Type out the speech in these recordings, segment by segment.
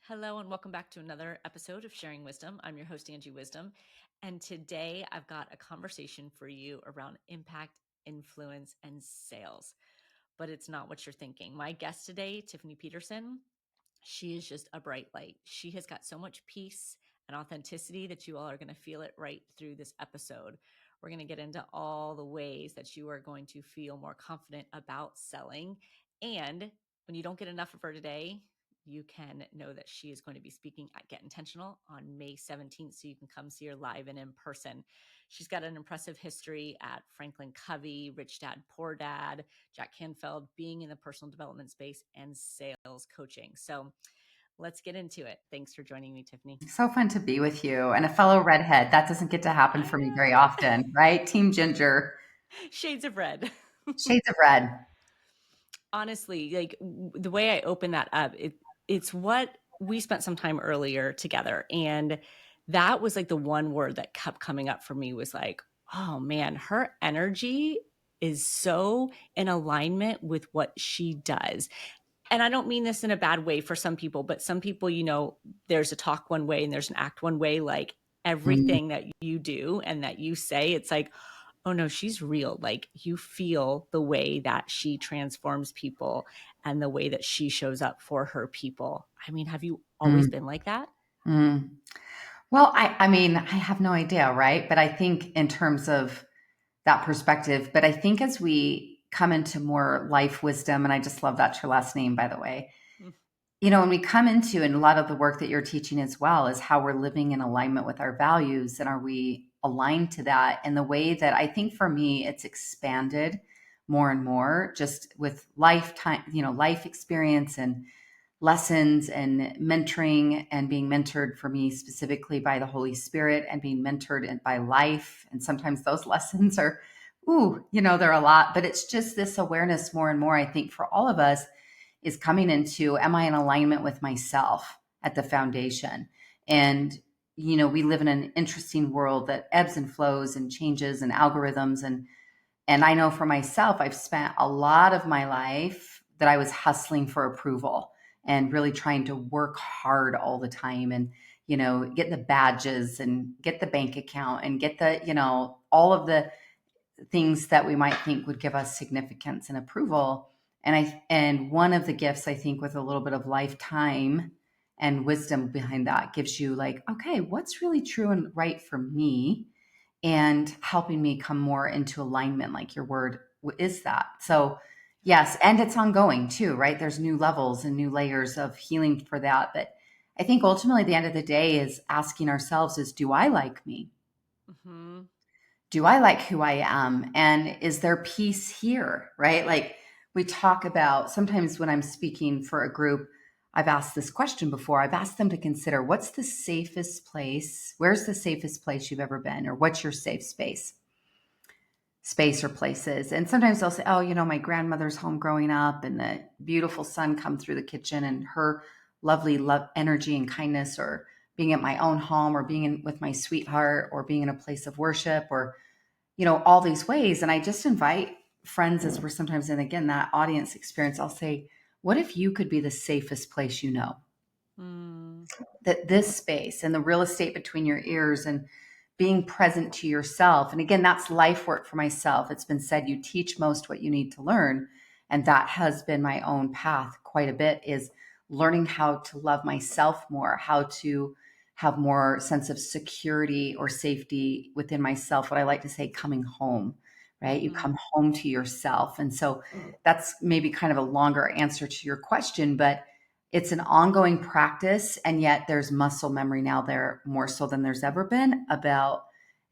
Hello, and welcome back to another episode of Sharing Wisdom. I'm your host, Angie Wisdom. And today I've got a conversation for you around impact, influence, and sales. But it's not what you're thinking. My guest today, Tiffany Peterson, she is just a bright light. She has got so much peace and authenticity that you all are going to feel it right through this episode. We're going to get into all the ways that you are going to feel more confident about selling. And when you don't get enough of her today, you can know that she is going to be speaking at Get Intentional on May 17th. So you can come see her live and in person. She's got an impressive history at Franklin Covey, Rich Dad, Poor Dad, Jack Canfield, being in the personal development space and sales coaching. So let's get into it. Thanks for joining me, Tiffany. So fun to be with you and a fellow redhead. That doesn't get to happen I for me very know. often, right? Team Ginger, Shades of red. shades of red. Honestly, like the way I open that up, it's what we spent some time earlier together. And that was like the one word that kept coming up for me was like, oh man, her energy is so in alignment with what she does. And I don't mean this in a bad way for some people, but some people, there's a talk one way and there's an act one way. Like Mm, everything that you do and that you say, it's like, oh no, she's real. Like you feel the way that she transforms people and the way that she shows up for her people. I mean, have you always mm, been like that? mm. Well, I mean, I have no idea, right? But I think in terms of that perspective, but I think as we come into more life wisdom, and I just love that's your last name, by the way. Mm, When we come into, and a lot of the work that you're teaching as well is how we're living in alignment with our values and are we aligned to that. And the way that I think for me, it's expanded more and more just with lifetime, life experience and lessons and mentoring and being mentored for me specifically by the Holy Spirit and being mentored by life. And sometimes those lessons are, they're a lot, but it's just this awareness more and more, I think, for all of us is coming into, am I in alignment with myself at the foundation? And, we live in an interesting world that ebbs and flows and changes and algorithms. And I know for myself, I've spent a lot of my life that I was hustling for approval and really trying to work hard all the time and, get the badges and get the bank account and get the, all of the things that we might think would give us significance and approval. And one of the gifts I think with a little bit of lifetime and wisdom behind that gives you like, okay, what's really true and right for me and helping me come more into alignment, like your word is that. So yes, and it's ongoing too, right? There's new levels and new layers of healing for that. But I think ultimately the end of the day is asking ourselves is, do I like me? mhm. Do I like who I am? And is there peace here? Right? Like we talk about sometimes when I'm speaking for a group, I've asked this question before. I've asked them to consider what's the safest place? Where's the safest place you've ever been? Or what's your safe space or places? And sometimes they'll say, oh, my grandmother's home growing up and the beautiful sun come through the kitchen and her lovely love, energy and kindness, or being at my own home or being with my sweetheart or being in a place of worship or all these ways. And I just invite friends as we're sometimes in, again, that audience experience. I'll say, what if you could be the safest place you know? Mm, That this space and the real estate between your ears and being present to yourself. And again, that's life work for myself. It's been said you teach most what you need to learn. And that has been my own path quite a bit is learning how to love myself more, how to have more sense of security or safety within myself. What I like to say, coming home, right? You mhm. come home to yourself. And so that's maybe kind of a longer answer to your question, but it's an ongoing practice. And yet there's muscle memory now there more so than there's ever been about,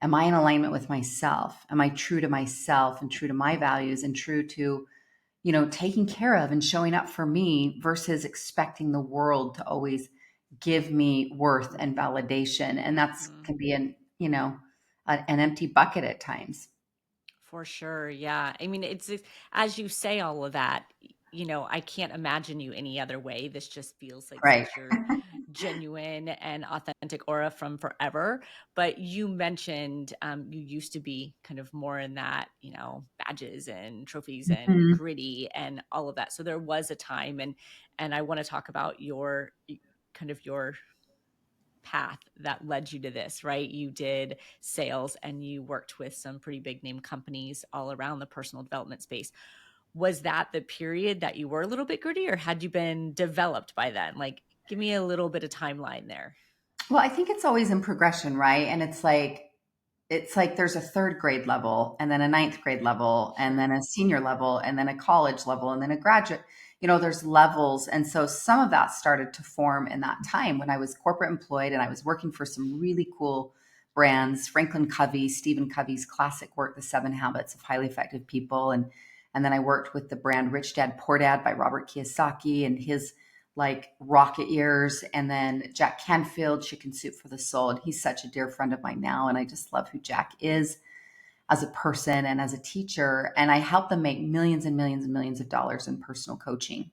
am I in alignment with myself? Am I true to myself and true to my values and true to, taking care of and showing up for me versus expecting the world to always give me worth and validation. And that's Mhm. can be an empty bucket at times. For sure. Yeah. I mean, as you say all of that, I can't imagine you any other way. This just feels like Right. such your genuine and authentic aura from forever. But you mentioned you used to be kind of more in that, badges and trophies and Mhm. gritty and all of that. So there was a time, and I want to talk about your kind of your path that led you to this, right? You did sales and you worked with some pretty big name companies all around the personal development space. Was that the period that you were a little bit gritty, or had you been developed by then? Like, give me a little bit of timeline there. Well, I think it's always in progression, right? And it's like there's a third grade level and then a ninth grade level and Sure. then a senior level and then a college level and then a graduate. There's levels. And so some of that started to form in that time when I was corporate employed and I was working for some really cool brands, Franklin Covey, Stephen Covey's classic work, The 7 Habits of Highly Effective People. And then I worked with the brand Rich Dad Poor Dad by Robert Kiyosaki and his like rocket years, and then Jack Canfield, Chicken Soup for the Soul. And he's such a dear friend of mine now. And I just love who Jack is as a person and as a teacher. And I helped them make millions and millions and millions of dollars in personal coaching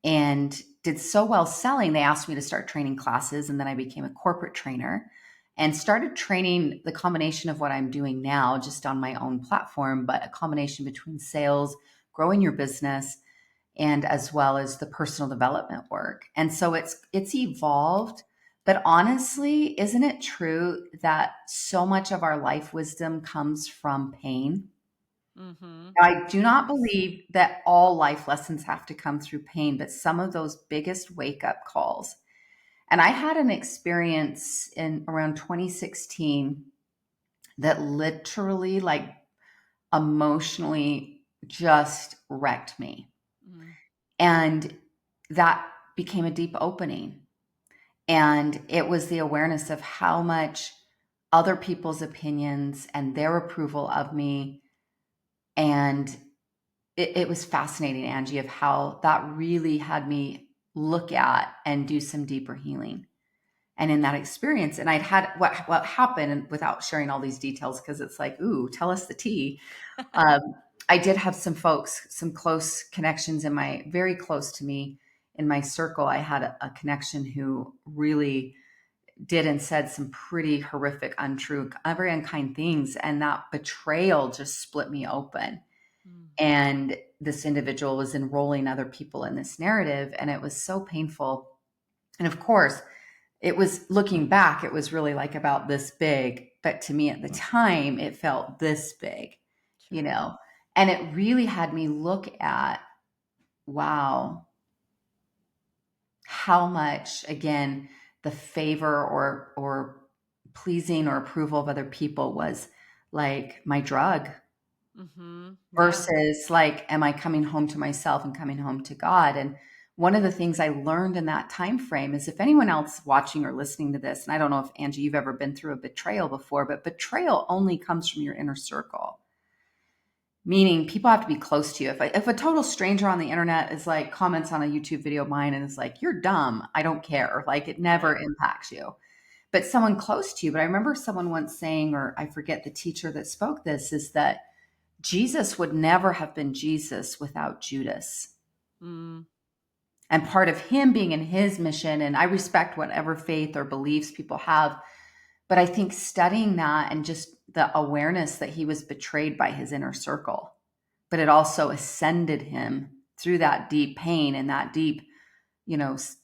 and did so well selling. They asked me to start training classes. And then I became a corporate trainer and started training the combination of what I'm doing now, just on my own platform, but a combination between sales, growing your business, and as well as the personal development work. And so it's evolved, but honestly, isn't it true that so much of our life wisdom comes from pain? Mm-hmm. Now, I do not Yes. believe that all life lessons have to come through pain, but some of those biggest wake up calls. And I had an experience in around 2016 that literally, like, emotionally just wrecked me. Mm. And that became a deep opening. And it was the awareness of how much other people's opinions and their approval of me. And it was fascinating, Angie, of how that really had me look at and do some deeper healing. And in that experience, and I'd had what happened, and without sharing all these details, because it's like, ooh, tell us the tea. Um, I did have some folks, some close connections in my very close to me in my circle. I had a connection who really did and said some pretty horrific, untrue, very unkind things. And that betrayal just split me open. Mm. And this individual was enrolling other people in this narrative. And it was so painful. And of course, it was looking back, it was really like about this big. But to me at the time, it felt this big, you Sure. know? And it really had me look at, wow, how much, again, the favor or pleasing or approval of other people was like my drug Mm-hmm. Yeah. versus like, am I coming home to myself and coming home to God? And one of the things I learned in that time frame is, if anyone else watching or listening to this, and I don't know if Angie, you've ever been through a betrayal before, but betrayal only comes from your inner circle. Meaning people have to be close to you. If a total stranger on the internet is like comments on a YouTube video of mine and is like, you're dumb, I don't care. Like, it never Right. impacts you. But someone close to you, but I remember someone once saying, or I forget the teacher that spoke this, is that Jesus would never have been Jesus without Judas. Mm. And part of him being in his mission, and I respect whatever faith or beliefs people have, but I think studying that and just the awareness that he was betrayed by his inner circle, but it also ascended him through that deep pain and that deep,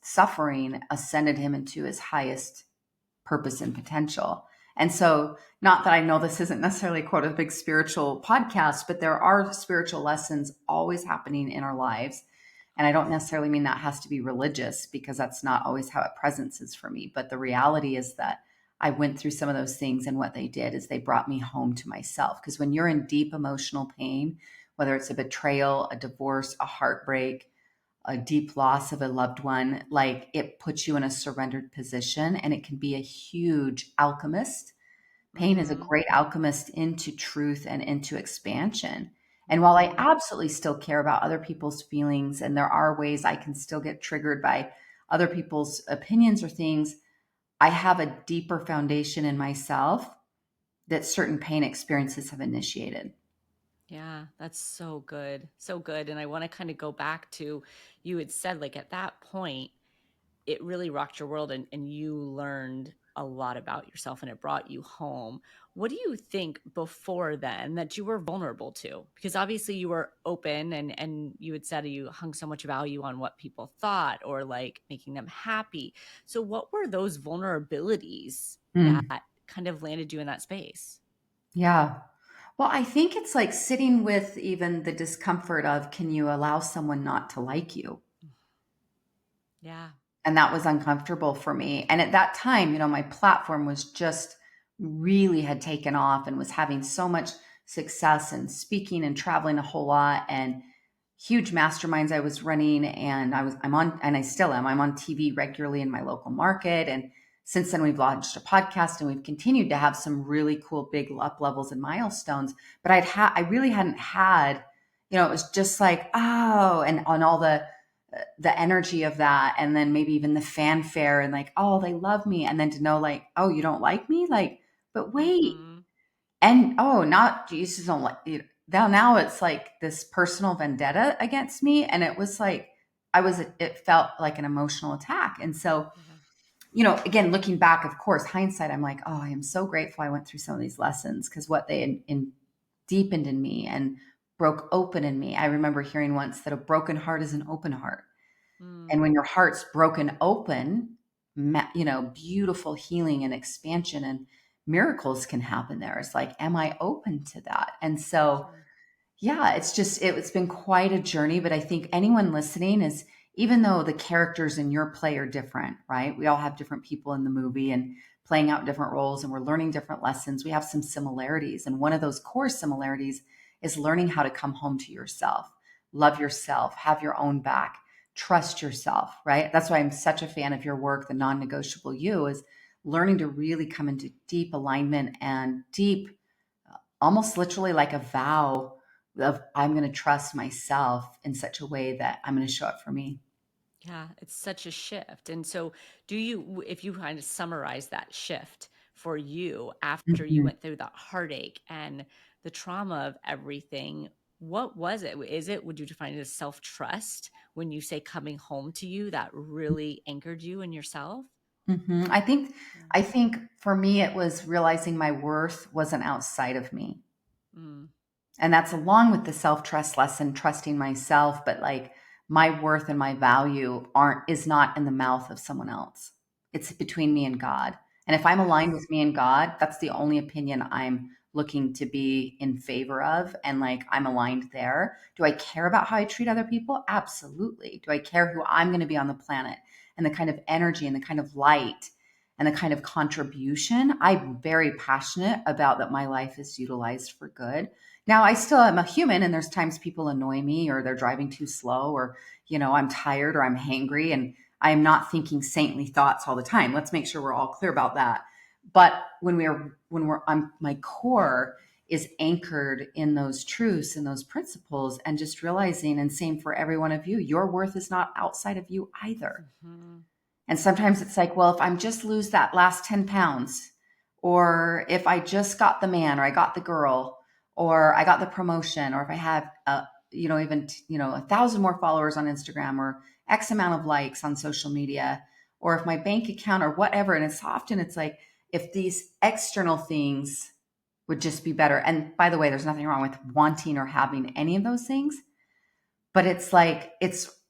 suffering, ascended him into his highest purpose and potential. And so, not that I know this isn't necessarily quote a big spiritual podcast, but there are spiritual lessons always happening in our lives. And I don't necessarily mean that has to be religious, because that's not always how it presents is for me. But the reality is that I went through some of those things, and what they did is they brought me home to myself. Because when you're in deep emotional pain, whether it's a betrayal, a divorce, a heartbreak, a deep loss of a loved one, like, it puts you in a surrendered position, and it can be a huge alchemist. Pain is a Mm-hmm. great alchemist into truth and into expansion. And while I Mm-hmm. absolutely still care about other people's feelings, and there are ways I can still get triggered by other people's opinions or things, I have a deeper foundation in myself that certain pain experiences have initiated. Yeah, that's so good. So good. And I want to kind of go back to, you had said, like, at that point, it really rocked your world, and you learned a lot about yourself and it brought you home. What do you think before then that you were vulnerable to? Because obviously you were open and you had said you hung so much value on what people thought or like making them happy. So what were those vulnerabilities that Mm, kind of landed you in that space? yeah. Well, I think it's like sitting with even the discomfort of, can you allow someone not to like you? Yeah. And that was uncomfortable for me. And at that time, my platform was just really had taken off and was having so much success and speaking and traveling a whole lot and huge masterminds I was running. And I'm on, and I still am, I'm on TV regularly in my local market. And since then we've launched a podcast and we've continued to have some really cool big up levels and milestones. But I really hadn't had, it was just like, oh, and on all the energy of that, and then maybe even the fanfare and like, oh, they love me, and then to know like, oh, you don't like me, like, but wait, Mhm. and oh, not you just don't like you. Now it's like this personal vendetta against me, and it was like it felt like an emotional attack. And so, Yeah. again, looking back, of course, hindsight, I'm like, oh, I am so grateful I went through some of these lessons, because what they deepened in me and broke open in me. I remember hearing once that a broken heart is an open heart. And Mm. when your heart's broken open, beautiful healing and expansion and miracles can happen there. It's like, am I open to that? And so, Sure. yeah, it's been quite a journey. But I think anyone listening is, even though the characters in your play are different, right? We all have different people in the movie and playing out different roles, and we're learning different lessons. We have some similarities. And one of those core similarities is learning how to come home to yourself, love yourself, have your own back, trust yourself, right? That's why I'm such a fan of your work. The non negotiable you is learning to really come into deep alignment and deep, almost literally like a vow of, I'm going to trust myself in such a way that I'm going to show up for me. Yeah, it's such a shift. And so, do you, if you kind of summarize that shift for you after you Mhm. went through that heartache and the trauma of everything, what was it? Is it, would you define it as self trust when you say coming home to you that really anchored you in yourself? Mhm. I think Yeah. I think for me it was realizing my worth wasn't outside of me. Mm, And that's along with the self-trust lesson, trusting myself, but like my worth and my value aren't is not in the mouth of someone else. It's between me and God. And if I'm aligned yes. with me and God, that's the only opinion I'm looking to be in favor of, and like I'm aligned there. Do I care about how I treat other people? Absolutely. Do I care who I'm going to be on the planet and the kind of energy and the kind of light and the kind of contribution? I'm very passionate about that my life is utilized for good. Now, I still am a human, and there's times people annoy me, or they're driving too slow, or, I'm tired, or I'm hangry, and I am not thinking saintly thoughts all the time. Let's make sure we're all clear about that. But my core is anchored in those truths and those principles, and just realizing, and same for every one of you, your worth is not outside of you either. Hmm. And sometimes it's like, well, if I'm just lose that last 10 pounds, or if I just got the man, or I got the girl, or I got the promotion, or if I have, even, 1,000 more followers on Instagram, or X amount of likes on social media, or if my bank account, or whatever. And it's like, if these external things would just be better. And by the way, there's nothing wrong with wanting or having any of those things, but it's like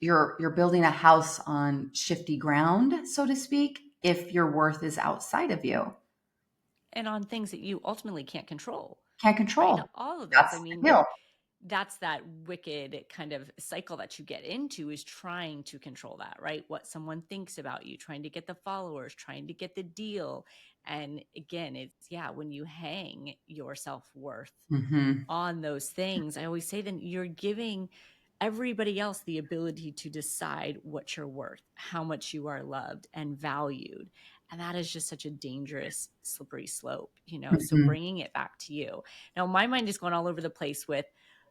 you're building a house on shifty ground, so to speak, if your worth is outside of you. And on things that you ultimately can't control, Can't right? control. All of those. I That's mean, the deal. that's that wicked kind of cycle that you get into is trying to control that, right? What someone thinks about you, trying to get the followers, trying to get the deal. And again, it's, yeah, when you hang your self-worth Hmm. on those things, I always say then you're giving everybody else the ability to decide what you're worth, how much you are loved and valued. And that is just such a dangerous, slippery slope, you know? So Hmm. bringing it back to you. Now, my mind is going all over the place with,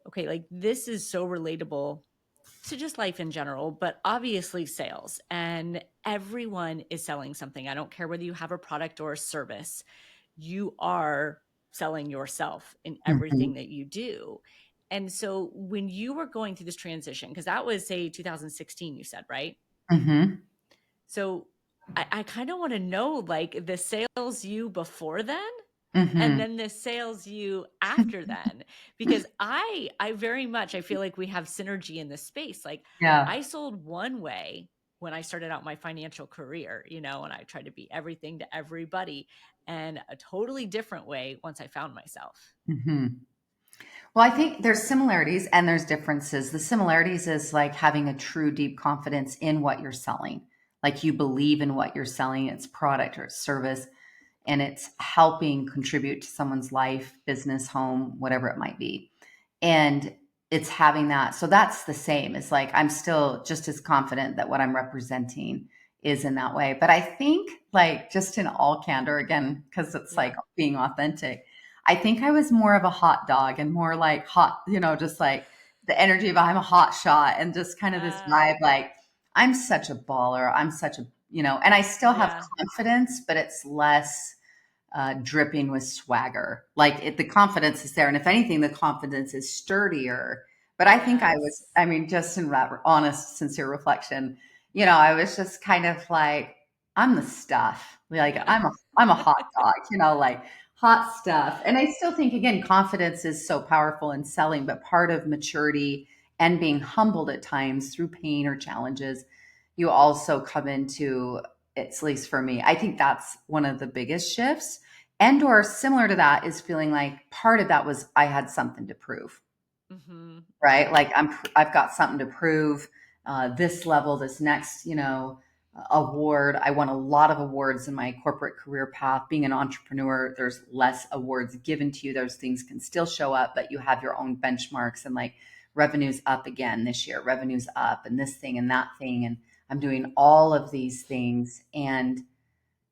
okay, like this is so relatable to just life in general, but obviously sales. And everyone is selling something. I don't care whether you have a product or a service, you are selling yourself in Hmm. everything that you do. And so when you were going through this transition, because that was, say, 2016, you said, right? Hmm. So I kind of want to know like the sales you before then and Hmm. then the sales you after then, because I very much I feel like we have synergy in this space. Like Yeah. I sold one way when I started out my financial career, and I tried to be everything to everybody, and a totally different way once I found myself. Hmm. Well, I think there's similarities and there's differences. The similarities is like having a true deep confidence in what you're selling. Like you believe in what you're selling, it's product or it's service, and it's helping contribute to someone's life, business, home, whatever it might be. And it's having that. So that's the same. It's like I'm still just as confident that what I'm representing is in that way. But I think, like, just in all candor, again, because it's like Yeah. being authentic, I think I was more of a hot dog and more like hot, just like the energy of I'm a hot shot and just kind of this Uh, vibe like I'm such a baller. I'm such a, and I still have yeah. confidence, but it's less dripping with swagger. Like the confidence is there. And if anything, the confidence is sturdier. But I think I was, Yes. I mean, just in honest, sincere reflection, I was just kind of like, I'm the stuff. Like Yeah. I'm a hot dog, like hot stuff. And I still think, again, confidence is so powerful in selling, but part of maturity and being humbled at times through pain or challenges, you also come into, at least for me, I think that's one of the biggest shifts. And or similar to that is feeling like part of that was I had something to prove, Mhm. right? Yeah. Like I've got something to prove. This level, this next, award. I won a lot of awards in my corporate career path. Being an entrepreneur, there's less awards given to you. Those things can still show up, but you have your own benchmarks and like revenue's up again this year, revenue's up and this thing and that thing. And I'm doing all of these things. And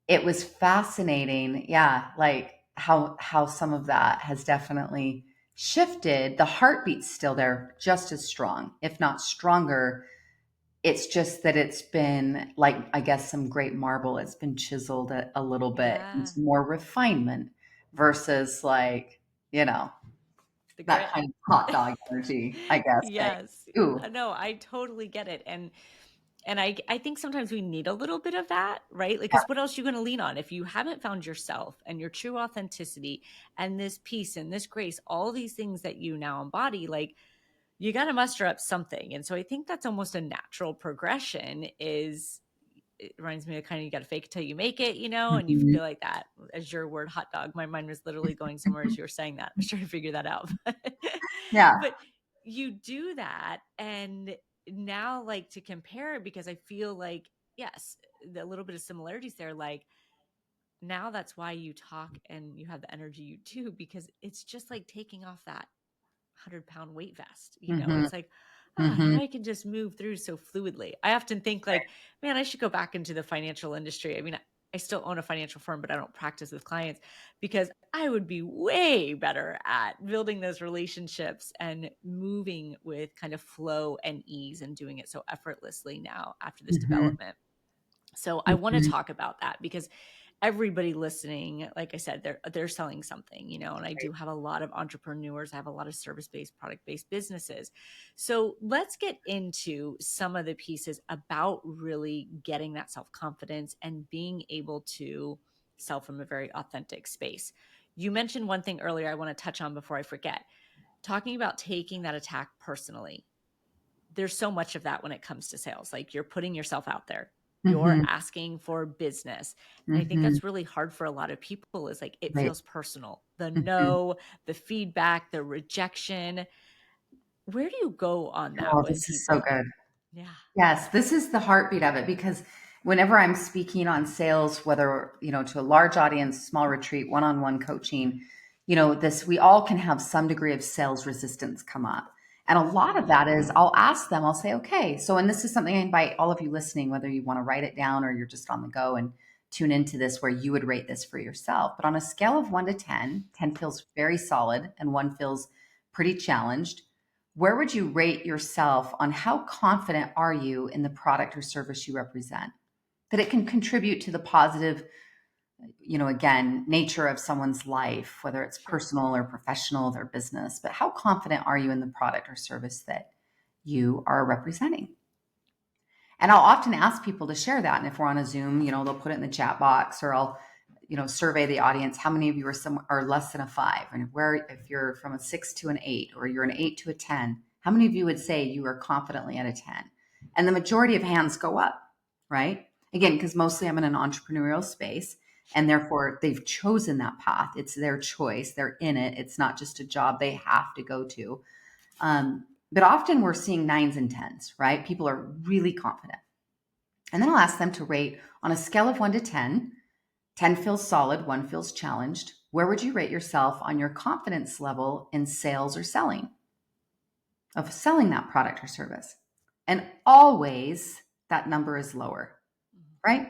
it was fascinating, yeah, like how some of that has definitely shifted. The heartbeat's still there, just as strong, if not stronger. It's just that it's been like, I guess, some great marble. It's been chiseled a little bit Yeah. into more refinement versus like, you know, The that grit. kind of hot dog energy, I guess. Like, Yes. ooh, No, I totally get it. And I think sometimes we need a little bit of that, right? Like, yeah. because what else are you going to lean on if you haven't found yourself and your true authenticity and this peace and this grace, all these things that you now embody, like you got to muster up something. And so I think that's almost a natural progression is it reminds me of kind of you got to fake it till you make it, and you Mhm. feel like that as your word hot dog. My mind was literally going somewhere as you were saying that. I was trying to figure that out. Yeah. But you do that. And now, like to compare, because I feel like, yes, the little bit of similarities there, like now that's why you talk and you have the energy you do, because it's just like taking off that 100-pound weight vest. Hmm. It's like, Hmm. now I can just move through so fluidly. I often think like, man, I should go back into the financial industry. I mean, I still own a financial firm, but I don't practice with clients because I would be way better at building those relationships and moving with kind of flow and ease and doing it so effortlessly now after this Hmm. development. So I want to Hmm. talk about that because everybody listening, like I said, they're selling something, and I do have a lot of entrepreneurs. I have a lot of service-based, product-based businesses. So let's get into some of the pieces about really getting that self-confidence and being able to sell from a very authentic space. You mentioned one thing earlier I want to touch on before I forget, talking about taking that attack personally. There's so much of that when it comes to sales. Like you're putting yourself out there. You're Hmm. asking for business. And I think Hmm. that's really hard for a lot of people is like it Right. feels personal. The Mhm. no, the feedback, the rejection. Where do you go on that Oh, with this is so people? good. Yeah. Yes, this is the heartbeat of it because whenever I'm speaking on sales, whether, to a large audience, small retreat, one-on-one coaching, this, we all can have some degree of sales resistance come up. And a lot of Mhm. that is I'll ask them, I'll say, okay, so, and this is something I invite all of you listening, whether you want to write it down or you're just on the go and tune into this, where you would rate this for yourself. But on a scale of 1 to 10, 10 feels very solid and one feels pretty challenged. Where would you rate yourself on how confident are you in the product or service you represent? That it can contribute to the positive, again, nature of someone's life, whether it's Sure. personal or professional, their business. But how confident are you in the product or service that you are representing? And I'll often ask people to share that. And if we're on a Zoom, they'll put it in the chat box, or I'll, survey the audience. How many of you are less than a 5? And if you're from a 6 to an 8, or you're an 8 to a 10, how many of you would say you are confidently at a 10? And the majority of hands go up, right? Again, because mostly I'm in an entrepreneurial space, and therefore they've chosen that path. It's their choice. They're in it. It's not just a job they have to go to. But often we're seeing 9s and 10s, right? People are really confident. And then I'll ask them to rate on a scale of 1 to 10. 10 feels solid, 1 feels challenged. Where would you rate yourself on your confidence level in sales or selling, of selling that product or service? And always that number is lower, right?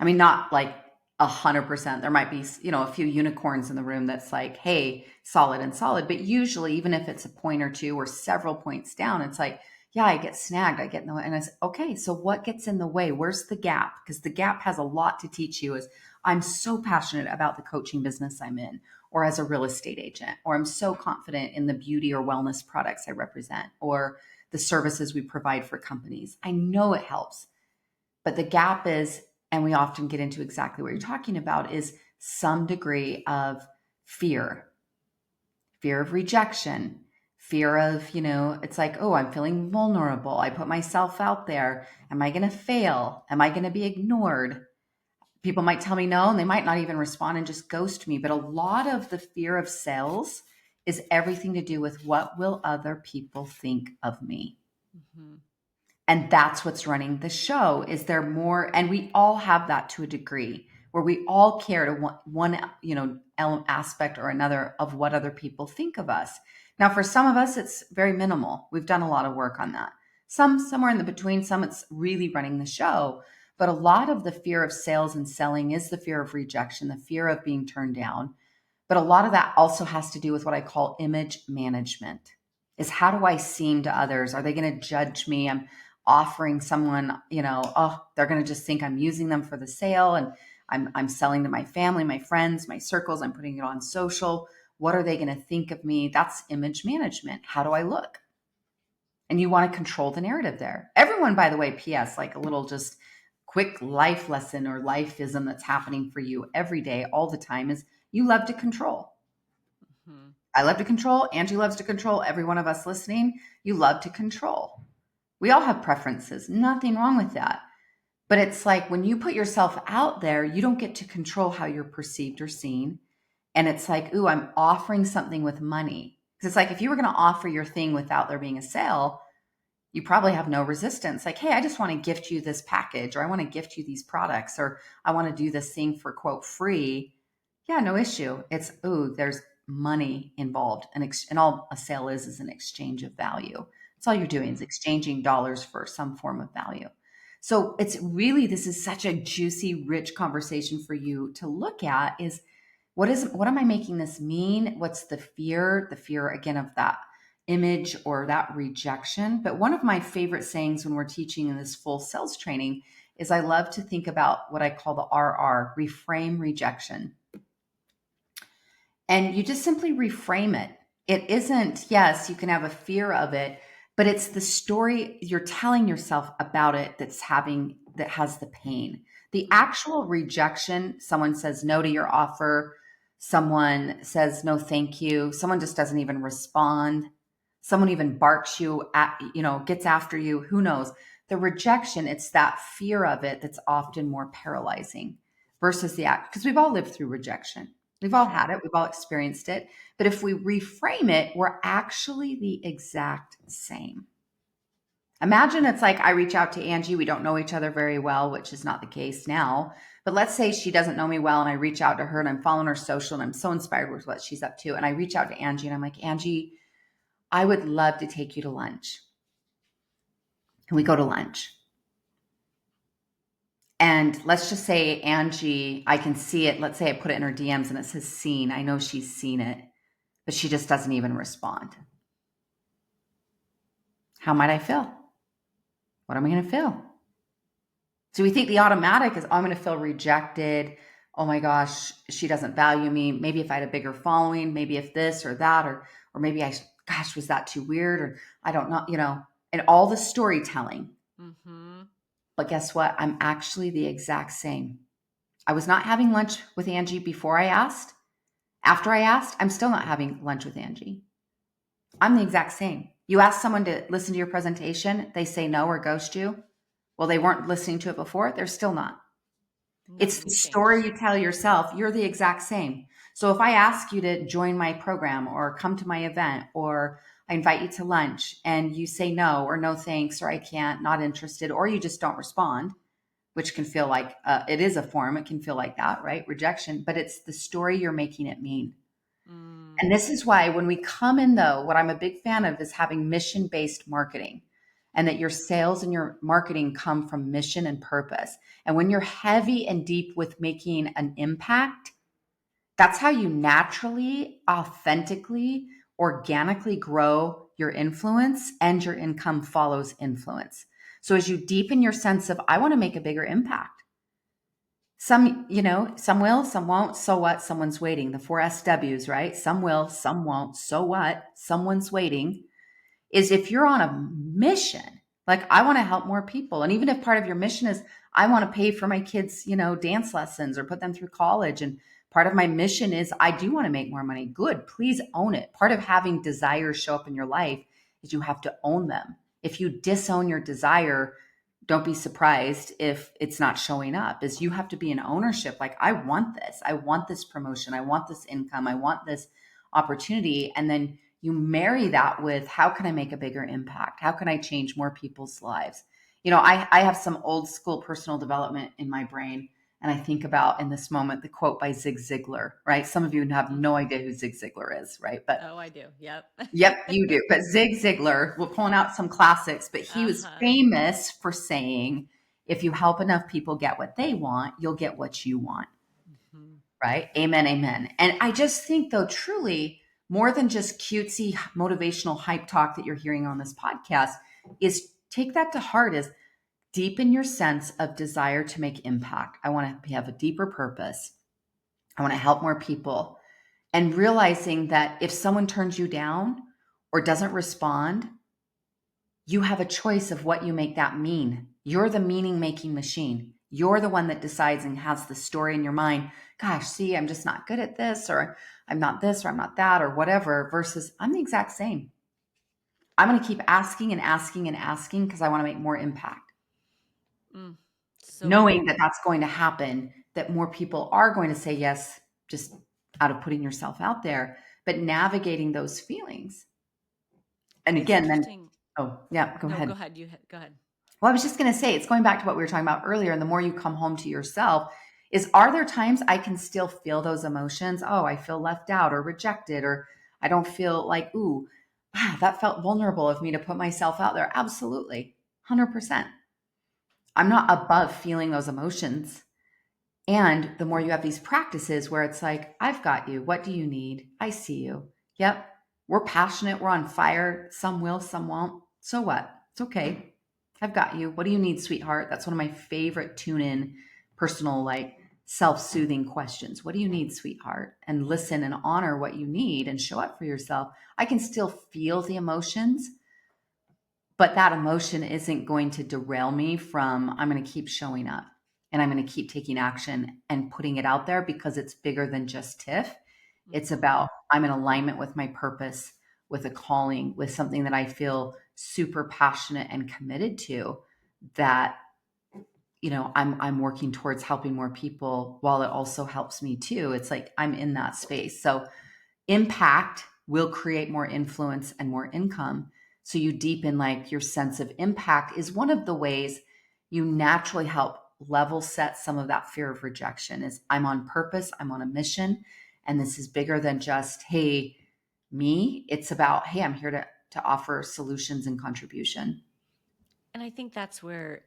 I mean, not like 100%. There might be, a few unicorns in the room that's like, hey, solid and solid. But usually, even if it's a point or two or several points down, it's like, yeah, I get snagged. I get in the way. And I say, okay, so what gets in the way? Where's the gap? Because the gap has a lot to teach you. Is I'm so passionate about the coaching business I'm in, or as a real estate agent, or I'm so confident in the beauty or wellness products I represent, or the services we provide for companies. I know it helps. But the gap is, and we often get into exactly what you're talking about, is some degree of fear, fear of rejection, fear of, it's like, oh, I'm feeling vulnerable. I put myself out there. Am I going to fail? Am I going to be ignored? People might tell me no, and they might not even respond and just ghost me. But a lot of the fear of sales is everything to do with, what will other people think of me? Mm-hmm. And that's what's running the show. Is there more? And we all have that to a degree, where we all care to one aspect or another of what other people think of us. Now, for some of us, it's very minimal. We've done a lot of work on that. Somewhere in the between, some it's really running the show. But a lot of the fear of sales and selling is the fear of rejection, the fear of being turned down. But a lot of that also has to do with what I call image management. Is, how do I seem to others? Are they going to judge me? I'm offering someone, they're going to just think I'm using them for the sale, and I'm selling to my family, my friends, my circles. I'm putting it on social. What are they going to think of me? That's image management. How do I look? And you want to control the narrative there. Everyone, by the way, PS, like a little just quick life lesson or lifeism that's happening for you every day, all the time, is you love to control. Mm-hmm. I love to control. Angie loves to control. Every one of us listening, you love to control. We all have preferences. Nothing wrong with that. But it's like, when you put yourself out there, you don't get to control how you're perceived or seen. And it's like, ooh, I'm offering something with money. Because it's like, if you were going to offer your thing without there being a sale, you probably have no resistance. Like, hey, I just want to gift you this package, or I want to gift you these products, or I want to do this thing for, quote, free. Yeah, no issue. It's, ooh, there's money involved. And all a sale is an exchange of value. That's all you're doing, is exchanging dollars for some form of value. So it's really, this is such a juicy, rich conversation for you to look at, is what am I making this mean? What's the fear? The fear, again, of that image or that rejection. But one of my favorite sayings when we're teaching in this full sales training is, I love to think about what I call the RR, reframe rejection. And you just simply reframe it. It isn't, yes, you can have a fear of it, but it's the story you're telling yourself about it that has the pain. The actual rejection, someone says no to your offer, someone says no thank you, someone just doesn't even respond, someone even barks you at, gets after you, who knows? The rejection, it's that fear of it that's often more paralyzing versus the act, because we've all lived through rejection. We've all had it. We've all experienced it. But if we reframe it, we're actually the exact same. Imagine it's like, I reach out to Angie. We don't know each other very well, which is not the case now. But let's say she doesn't know me well, and I reach out to her, and I'm following her social, and I'm so inspired with what she's up to. And I reach out to Angie, and I'm like, Angie, I would love to take you to lunch. Can we go to lunch? And let's just say Angie, I can see it. Let's say I put it in her DMs and it says seen. I know she's seen it, but she just doesn't even respond. How might I feel? What am I going to feel? So we think the automatic is, oh, I'm going to feel rejected. Oh my gosh, she doesn't value me. Maybe if I had a bigger following, maybe if this or that, or maybe gosh, was that too weird? Or I don't know, and all the storytelling. Mm-hmm. But guess what? I'm actually the exact same. I was not having lunch with Angie before I asked. After I asked, I'm still not having lunch with Angie. I'm the exact same. You ask someone to listen to your presentation, they say no or ghost you. Well, they weren't listening to it before, they're still not. It's the Nothing's story changed. you tell yourself. You're the exact same. So if I ask you to join my program or come to my event or I invite you to lunch and you say no or no thanks or I can't, not interested, or you just don't respond, which can feel like it is a form, it can feel like that, right? Rejection, but it's the story you're making it mean. Mm, And this is why when we come in, though, what I'm a big fan of is having mission based marketing and that your sales and your marketing come from mission and purpose. And when you're heavy and deep with making an impact, that's how you naturally, authentically, organically grow your influence and your income follows influence. So as you deepen your sense of, I want to make a bigger impact. Some will, some won't. So what? Someone's waiting. The four SWs, right? Some will, some won't. So what? Someone's waiting. Is if you're on a mission, like I want to help more people. And even if part of your mission is I want to pay for my kids, dance lessons or put them through college. And part of my mission is I do want to make more money. Good. Please own it. Part of having desires show up in your life is you have to own them. If you disown your desire, don't be surprised if it's not showing up. Is you have to be in ownership. Like, I want this. I want this promotion. I want this income. I want this opportunity. And then you marry that with how can I make a bigger impact? How can I change more people's lives? I have some old school personal development in my brain. And I think about in this moment the quote by Zig Ziglar, right? Some of you have no mhm. idea who Zig Ziglar is, right? But Oh, I do. Yep. yep, you do. But Zig Ziglar, we're pulling out some classics, but he was Uh-huh. famous for saying, if you help enough people get what they want, you'll get what you want, Mhm. right? Amen, amen. And I just think, though, truly, more than just cutesy motivational hype talk that you're hearing on this podcast, is take that to heart is deepen your sense of desire to make impact. I want to have a deeper purpose. I want to help more people. And realizing that if someone turns you down or doesn't respond, you have a choice of what you make that mean. You're the meaning making machine. You're the one that decides and has the story in your mind. Gosh, see, I'm just not good at this, or I'm not this, or I'm not that, or whatever, versus I'm the exact same. I'm going to keep asking and asking and asking because I want to make more impact, Mm. So knowing good. that that's going to happen, that more people are going to say yes, just out of putting yourself out there, but navigating those feelings. And It's again, then, interesting. oh, yeah, go No, go ahead. ahead. Go ahead. Well, I was just going to say, it's going back to what we were talking about earlier. And the more you come home to yourself, are there times I can still feel those emotions? Oh, I feel left out or rejected, or I don't feel like, ooh, that felt vulnerable of me to put myself out there. Absolutely. 100%. I'm not above feeling those emotions. And the more you have these practices where it's like, I've got you. What do you need? I see you. Yep. We're passionate. We're on fire. Some will, some won't. So what? It's okay. I've got you. What do you need, sweetheart? That's one of my favorite tune in personal, like self soothing questions. What do you need, sweetheart? And listen and honor what you need and show up for yourself. I can still feel the emotions, but that emotion isn't going to derail me from I'm going to keep showing up and I'm going to keep taking action and putting it out there because it's bigger than just Tiff. It's Hmm. about I'm in alignment with my purpose, with a calling, with something that I feel super passionate and committed to, that I'm working towards helping more people while it also helps me too. It's like I'm in that space. So impact will create more influence and more income. So you deepen like your sense of impact is one of the ways you naturally help level set some of that fear of rejection is I'm on purpose, I'm on a mission, and this is bigger than just, hey, me. It's about, hey, I'm here to offer solutions and contribution. And I think that's where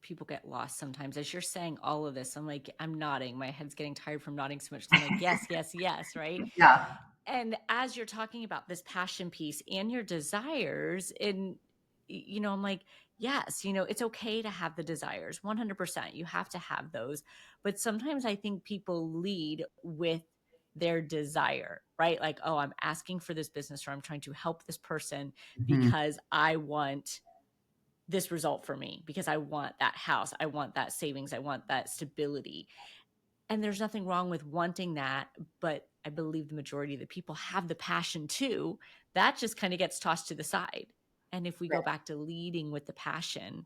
people get lost sometimes. As you're saying all of this, I'm like, I'm nodding. My head's getting tired from nodding so much. So I'm like, yes, yes, yes, right? Yeah. And as you're talking about this passion piece and your desires, and I'm like, yes, it's okay to have the desires. 100%, you have to have those. But sometimes I think people lead with their desire, right? Like, oh, I'm asking for this business, or I'm trying to help this person Mhm. because I want this result for me because I want that house, I want that savings, I want that stability. And there's nothing wrong with wanting that, but I believe the majority of the people have the passion too. That just kind of gets tossed to the side. And if we go back to leading with the passion,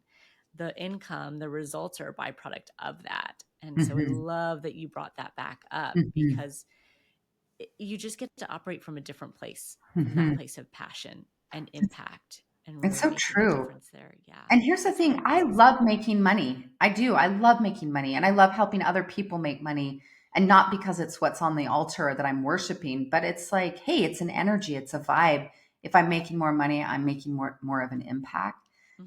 the income, the results are a byproduct of that. And so I Hmm. love that you brought that back up Hmm. because you just get to operate from a different place, from that Hmm. place of passion and impact and It's really so making a true. difference there. Yeah. And here's the That's thing, I amazing. love making money. I do. I love making money and I love helping other people make money. And not because it's what's on the altar that I'm worshiping, but it's like, hey, it's an energy, it's a vibe. If I'm making more money, I'm making more of an impact.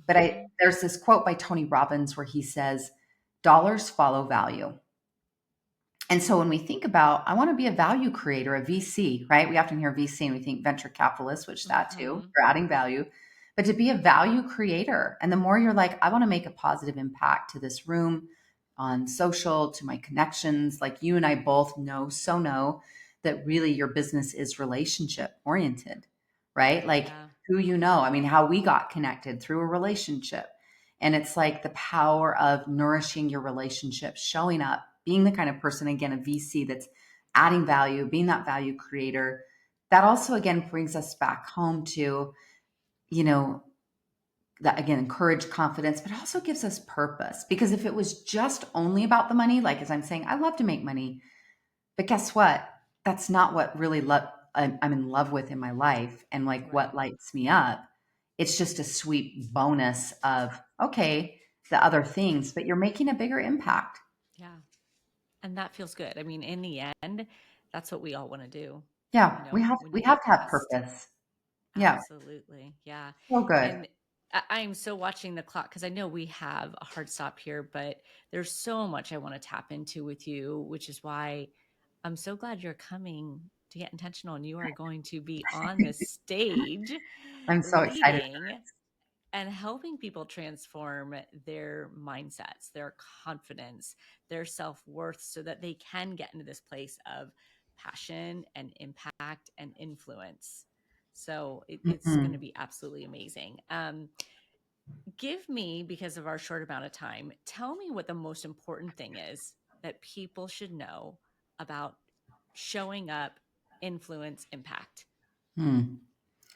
But I Hmm. there's this quote by Tony Robbins where he says, dollars follow value. And so when we think about, I want to be a value creator, a VC, right? We often hear VC and we think venture capitalist, which that too, Hmm. you're adding value, but to be a value creator. And the more you're like, I want to make a positive impact to this room on social, to my connections, like you and I both know that really your business is relationship oriented, right? Like Yeah. who you know. I mean, how we got connected through a relationship. And it's like the power of nourishing your relationship, showing up, being the kind of person, again, a VC that's adding value, being that value creator. That also, again, brings us back home to, you know, that again, encourage confidence, but also gives us purpose. Because if it was just only about the money, like as I'm saying, I love to make money, but guess what? That's not what really I'm in love with in my life and like what Right. lights me up. It's just a sweet bonus of, okay, the other things, but you're making a bigger impact. Yeah. And that feels good. I mean, in the end, that's what we all want to do, Yeah, when we you have get to have past. purpose. Yeah, Absolutely. Yeah. so good. And I'm so watching the clock because I know we have a hard stop here, but there's so much I want to tap into with you, which is why I'm so glad you're coming to get intentional and you are going to be on this stage I'm so excited. leading and helping people transform their mindsets, their confidence, their self worth so that they can get into this place of passion and impact and influence. So it's going to Mhm. be absolutely amazing. Give me, because of our short amount of time, tell me what the most important thing is that people should know about showing up, influence, impact. Hmm.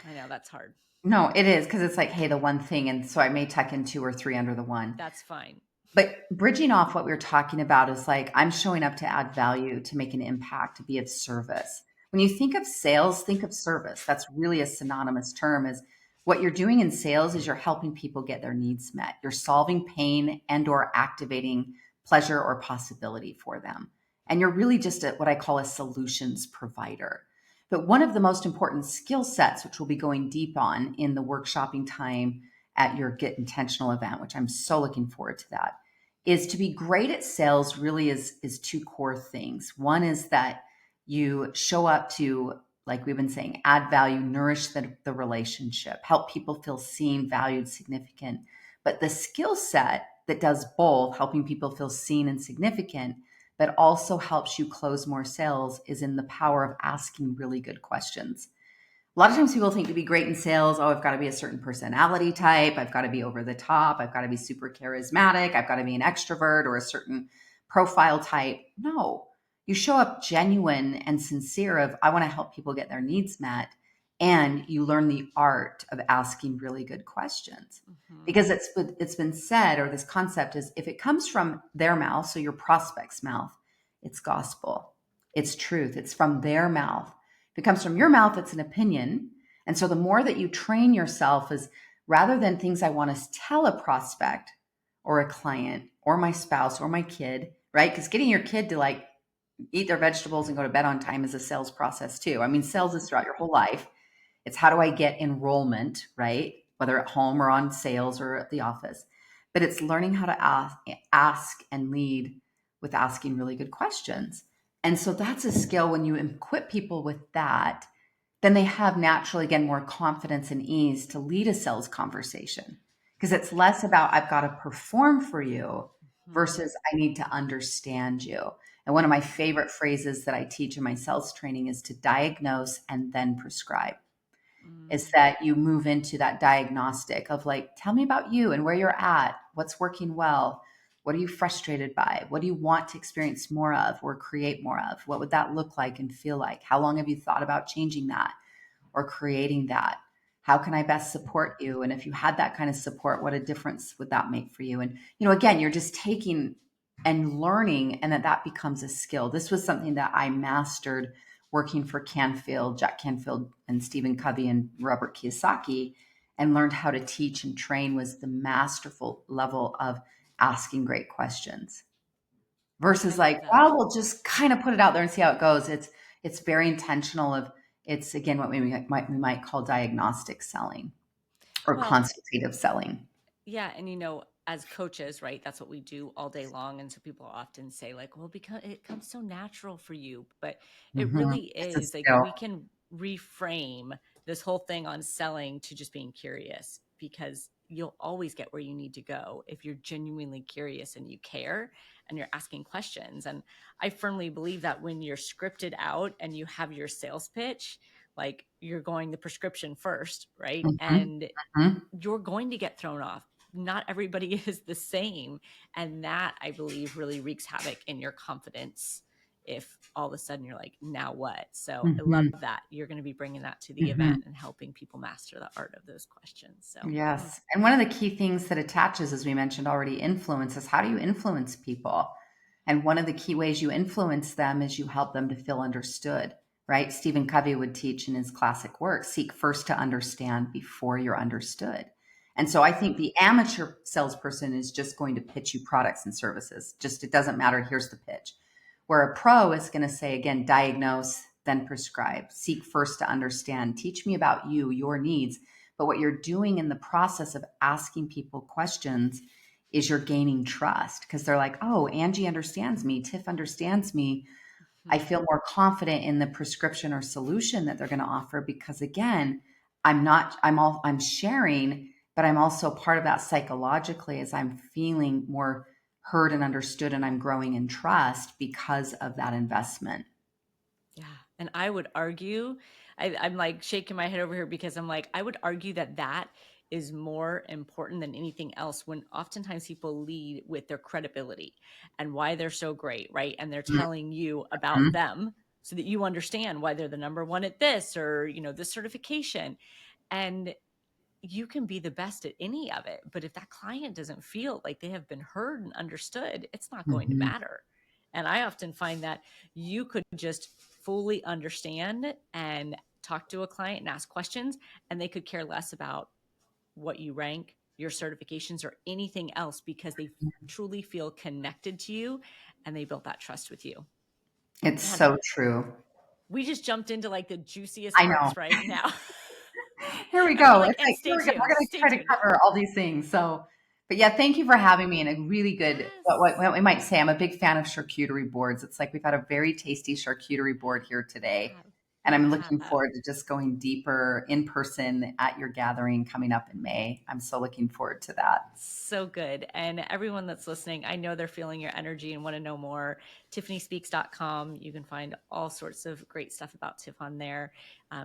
I know that's hard. No, it is because it's like, hey, the one thing, and so I may tuck in two or three under the one. That's fine. But bridging off what we were talking about is like, I'm showing up to add value, to make an impact, to be of service. When you think of sales, think of service. That's really a synonymous term is what you're doing in sales is you're helping people get their needs met. You're solving pain and or activating pleasure or possibility for them. And you're really just what I call a solutions provider. But one of the most important skill sets, which we'll be going deep on in the workshopping time at your Get Intentional event, which I'm so looking forward to that, is to be great at sales really is two core things. One is that you show up to, like we've been saying, add value, nourish the relationship, help people feel seen, valued, significant. But the skill set that does both, helping people feel seen and significant, but also helps you close more sales, is in the power of asking really good questions. A lot of times people think to be great in sales, oh, I've got to be a certain personality type. I've got to be over the top. I've got to be super charismatic. I've got to be an extrovert or a certain profile type. No, you show up genuine and sincere of, I want to help people get their needs met. And you learn the art of asking really good questions. Hmm. Because it's been said, or this concept is if it comes from their mouth, so your prospect's mouth, it's gospel. It's truth. It's from their mouth. If it comes from your mouth, it's an opinion. And so the more that you train yourself is rather than things I want to tell a prospect or a client or my spouse or my kid, right? Because getting your kid to like eat their vegetables and go to bed on time is a sales process too. I mean, sales is throughout your whole life. It's how do I get enrollment, right? Whether at home or on sales or at the office. But it's learning how to ask and lead with asking really good questions. And so that's a skill when you equip people with that, then they have naturally, again, more confidence and ease to lead a sales conversation because it's less about I've got to perform for you Hmm. versus I need to understand you. And one of my favorite phrases that I teach in my sales training is to diagnose and then prescribe. is Mm, that you move into that diagnostic of like, tell me about you and where you're at, what's working well, what are you frustrated by, what do you want to experience more of or create more of, what would that look like and feel like, how long have you thought about changing that or creating that, how can I best support you, and if you had that kind of support, what a difference would that make for you? And again, you're just taking and learning, and that becomes a skill. This was something that I mastered working for Canfield, Jack Canfield, and Stephen Covey and Robert Kiyosaki, and learned how to teach and train, was the masterful level of asking great questions I versus like, love that. well, we'll just kind of put it out there and see how it goes. It's very intentional of, it's again what we might call diagnostic selling or Well, consultative selling. yeah, and as coaches, right, that's what we do all day long. And so people often say, like, well, because it comes so natural for you. But it Mhm. really It's a is like skill. we can reframe this whole thing on selling to just being curious, because you'll always get where you need to go if you're genuinely curious and you care and you're asking questions. And I firmly believe that when you're scripted out and you have your sales pitch, like you're going the prescription first, right? Mhm. And Mhm. you're going to get thrown off. Not everybody is the same. And that, I believe, really wreaks havoc in your confidence if all of a sudden you're like, now what? So I love Mhm. that. You're going to be bringing that to the event Mhm. and helping people master the art of those questions. So, Yes. And one of the key things that attaches, as we mentioned already, influence is how do you influence people? And one of the key ways you influence them is you help them to feel understood, right? Stephen Covey would teach in his classic work, seek first to understand before you're understood. And so I think the amateur salesperson is just going to pitch you products and services. Just it doesn't matter. Here's the pitch. Where a pro is going to say, again, diagnose, then prescribe, seek first to understand, teach me about you, your needs. But what you're doing in the process of asking people questions is you're gaining trust because they're like, oh, Angie understands me. Tiff understands me. I hmm, feel more confident in the prescription or solution that they're going to offer because again, I'm sharing, but I'm also part of that psychologically as I'm feeling more heard and understood and I'm growing in trust because of that investment. yeah. And I would argue, I'm like shaking my head over here because I'm like, I would argue that that is more important than anything else when oftentimes people lead with their credibility and why they're so great, right? And they're telling you about Mhm. them so that you understand why they're the number one at this or, this certification. And you can be the best at any of it. But if that client doesn't feel like they have been heard and understood, it's not going to Mhm. matter. And I often find that you could just fully understand and talk to a client and ask questions, and they could care less about what you rank, your certifications, or anything else because they truly feel connected to you and they built that trust with you. It's Man, so true. we just jumped into like the juiciest I know. parts right now. Here we And we're go. like, It's and like, here stay we go. We're tuned, going to stay try to tuned. cover all these things. So, but yeah, thank you for having me in a really good, Yes. what we might say, I'm a big fan of charcuterie boards. It's like we've had a very tasty charcuterie board here today. And We I'm looking have. forward to just going deeper in person at your gathering coming up in May. I'm so looking forward to that. So good. And everyone that's listening, I know they're feeling your energy and want to know more. TiffanySpeaks.com. You can find all sorts of great stuff about Tiff on there.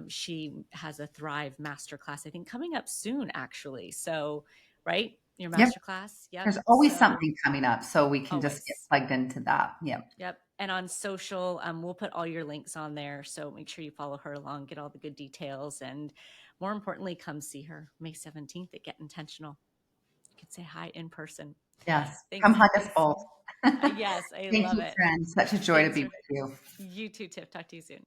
She has a Thrive Masterclass, I think, coming up soon, actually. So, right? Your Yep. masterclass. Yep. There's always So, something coming up. So we can just get always. plugged into that. Yep. Yep. And on social, we'll put all your links on there. So make sure you follow her along, get all the good details. And more importantly, come see her May 17th at Get Intentional. You can say hi in person. Yes. Come Thanks. hug us Thanks. both. Yes, I Thank love you, it. friend. Such a joy to Thanks be for with you. you too, Tiff. Talk to you soon.